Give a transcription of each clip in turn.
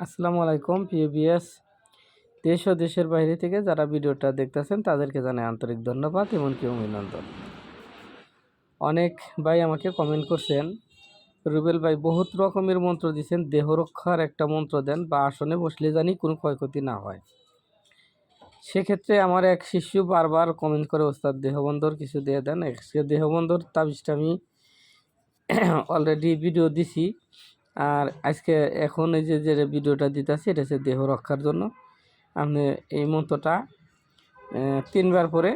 আসসালামু আলাইকুম পিএবিএস দেশ ও দেশের বাইরে থেকে যারা ভিডিওটা দেখতেছেন তাদেরকে জানাই আন্তরিক ধন্যবাদ এমনকি অভিনন্দন। অনেক ভাই আমাকে কমেন্ট করছেন, রুবেল ভাই বহুত রকমের মন্ত্র দিচ্ছেন, দেহ রক্ষার একটা মন্ত্র দেন বা আসনে বসলে জানি কোনো ক্ষয়ক্ষতি না হয়। সেক্ষেত্রে আমার এক শিষ্য বারবার কমেন্ট করে, ওস্তাদ দেহবন্ধর কিছু দিয়ে দেন। দেহবন্ধর তাবিজটা আমি অলরেডি ভিডিও দিছি, আর আজকে এখন এই যে ভিডিওটা দিতেছি এটা হচ্ছে দেহ রক্ষার জন্য। আপনি এই মন্ত্রটা 3 বার পরে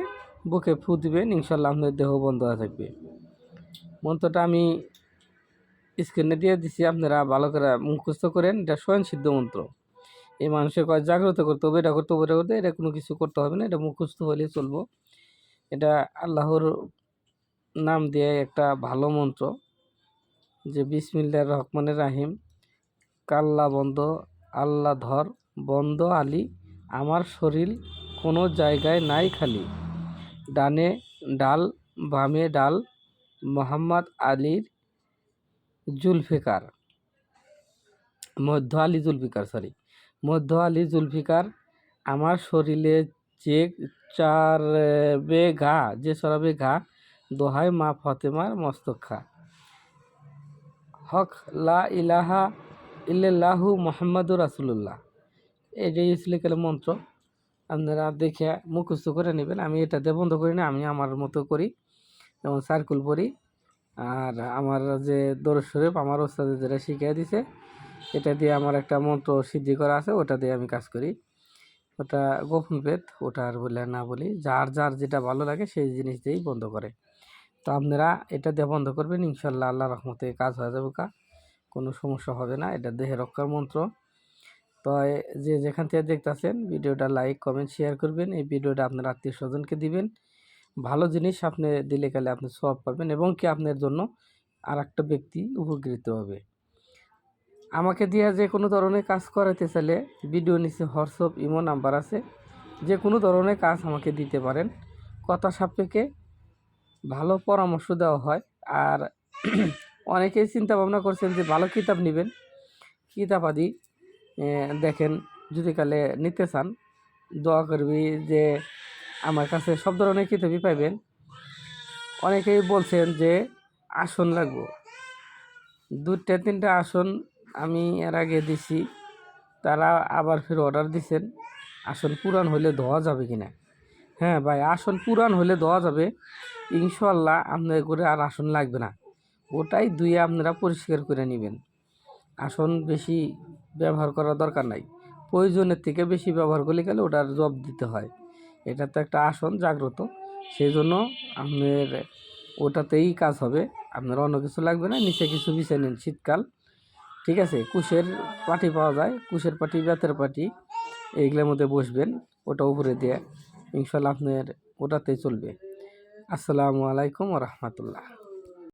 বুকে ফু দিবেন, ইনশাল্লাহ আপনার দেহ বন্ধ হয়ে থাকবে। মন্ত্রটা আমি স্ক্রিনে দিয়ে দিছি, আপনারা ভালো করে মুখস্থ করেন। এটা স্বয়ংসিদ্ধ মন্ত্র। এই মানুষের কয় জাগ্রত করতে হবে, এটা করতে হবে, এটা করতে, এটা কোনো কিছু করতে হবে না, এটা মুখস্থ হলেই চলবো। এটা আল্লাহর নাম দিয়ে একটা ভালো মন্ত্র, যে বিসমিল্লাহির রহমানির রাহিম, কাল্লা বন্ধ আল্লাহ ধর বন্ধ আলী, আমার শরীর কোনো জায়গায় নাই খালি, ডানে ডাল বামে ডাল, মোহাম্মদ আলীর জুলফিকার, মধ্য আলী জুলফিকার, আমার শরীরে যে চড়াবে ঘা, দোহাই মা ফতেমার মস্তক হক লা ইলাহা ইল্লাল্লাহু মুহাম্মাদুর রাসূলুল্লাহ। এটাই ছিল মন্ত্র। আপনারা দেখে মুখস্থ করে নেবেন। আমি এটা দিয়ে বন্ধ করি না, আমি আমার মতো করি, যেমন সার্কুল পড়ি। আর আমার যে দরুদ শরীফ আমার ওস্তাদ যেটা শিখিয়ে দিছে, এটা দিয়ে আমার একটা মন্ত্র সিদ্ধি করা আছে, ওটা দিয়ে আমি কাজ করি। ওটা গোপন ভেদ, ওটা আর বলে না বলি। যার যার যেটা ভালো লাগে সেই জিনিস দিয়েই বন্ধ করে। তো আপনারা এটা দিয়ে বন্ধ করবেন, ইনশাল্লাহ আল্লাহ রহমতে কাজ হয়ে যাবে, কোনো সমস্যা হবে না। এটা দেহে রক্ষার মন্ত্র। তো যে যেখান থেকে দেখতেছেন ভিডিওটা লাইক কমেন্ট শেয়ার করবেন। এই ভিডিওটা আপনার আত্মীয় স্বজনকে দিবেন। ভালো জিনিস আপনি দিলে গেলে আপনি সওয়াব পাবেন, এবং কি আপনার জন্য আর একটা ব্যক্তি উপকৃত হবে। আমাকে দিয়ে যে কোনো ধরনের কাজ করাতে চাইলে ভিডিও নিচে হোয়াটসঅ্যাপ ইমো নাম্বার আছে, যে কোনো ধরনের কাজ আমাকে দিতে পারেন। কথা সাপেক্ষে ভালো পরামর্শ দেওয়া হয়। আর অনেকেই চিন্তা ভাবনা করছেন যে ভালো কিতাব নেবেন, কিতাব আদি দেখেন, যদি কালে নিতে চান দোয়া করবি যে আমার কাছে সব ধরনের কিতাবই পাইবেন। অনেকেই বলছেন যে আসন লাগবো, 2-3টা আসন আমি এর আগে দিছি, তারা আবার ফের অর্ডার দিছেন আসন পুরান হলে ধোয়া যাবে কিনা। হ্যাঁ ভাই, আসন পুরান হলে ধোয়া যাবে, ইনশাল্লাহ আপনার করে আর আসন লাগবে না। ওটাই ধুয়ে আপনারা পরিষ্কার করে নেবেন। আসন বেশি ব্যবহার করার দরকার নাই, প্রয়োজনের থেকে বেশি ব্যবহার করলে গেলে ওটার জব দিতে হয়। এটা তো একটা আসন জাগ্রত, সেই জন্য আপনার ওটাতেই কাজ হবে, আপনার অন্য কিছু লাগবে না। নিচে কিছু বিছিয়ে নিন, শীতকাল, ঠিক আছে। কুশের পাটি পাওয়া যায়, কুশের পাটি, বেতের পাটি, এইগুলোর মধ্যে বসবেন, ওটা উপরে দিয়ে, ইনশাল্লাহ আপনার ওটাতেই চলবে। আসসালামু আলাইকুম ওয়া রাহমাতুল্লাহ।